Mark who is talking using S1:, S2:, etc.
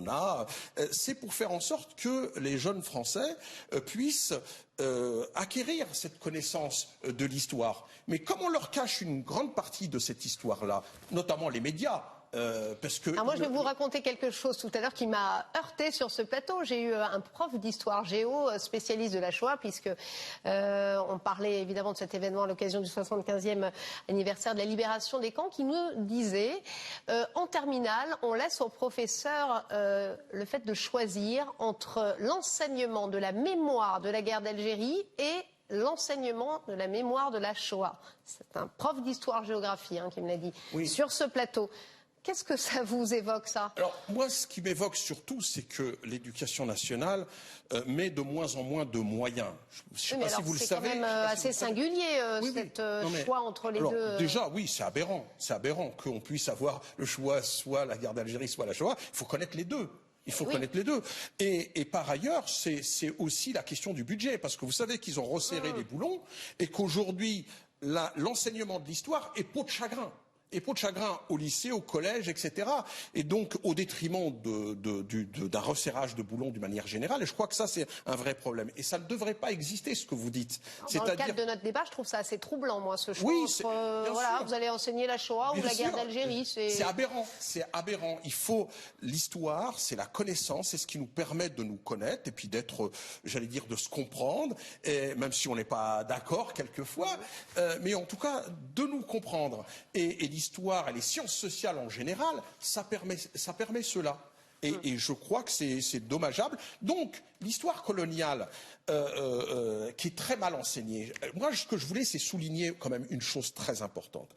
S1: qu'on a, c'est pour faire en sorte que les jeunes Français puissent acquérir cette connaissance de l'histoire. Mais comme on leur cache une grande partie de cette histoire-là, notamment les médias, parce que...
S2: Alors moi, je vais vous raconter quelque chose tout à l'heure qui m'a heurté sur ce plateau. J'ai eu un prof d'histoire géo, spécialiste de la Shoah, puisque on parlait évidemment de cet événement à l'occasion du 75e anniversaire de la libération des camps, qui nous disait, en terminale, on laisse aux professeurs le fait de choisir entre l'enseignement de la mémoire de la guerre d'Algérie et l'enseignement de la mémoire de la Shoah. C'est un prof d'histoire-géographie qui me l'a dit sur ce plateau. Qu'est-ce que ça vous évoque, ça? Alors,
S1: moi, ce qui m'évoque surtout, c'est que l'éducation nationale met de moins en moins de moyens. Je ne sais pas si vous le savez.
S2: C'est quand même assez singulier, cet choix entre les deux.
S1: Déjà, oui, c'est aberrant. C'est aberrant qu'on puisse avoir le choix, soit la guerre d'Algérie, soit la Shoah. Il faut connaître les deux. Il faut connaître les deux. Et par ailleurs, c'est aussi la question du budget. Parce que vous savez qu'ils ont resserré les boulons et qu'aujourd'hui, l'enseignement de l'histoire est peau de chagrin. Et peau de chagrin au lycée, au collège, etc. Et donc au détriment d'un resserrage de boulons d'une manière générale. Et je crois que ça, c'est un vrai problème. Et ça ne devrait pas exister, ce que vous dites.
S2: Dans le cadre de notre débat, je trouve ça assez troublant, moi, ce choix entre, voilà, vous allez enseigner la Shoah ou la guerre d'Algérie. C'est aberrant.
S1: C'est aberrant. Il faut... L'histoire, c'est la connaissance, c'est ce qui nous permet de nous connaître et puis d'être, j'allais dire, de se comprendre, et même si on n'est pas d'accord quelquefois, mais en tout cas, de nous comprendre. Et l'histoire et les sciences sociales en général, ça permet cela. Et je crois que c'est dommageable. Donc, l'histoire coloniale, qui est très mal enseignée, moi, ce que je voulais, c'est souligner quand même une chose très importante.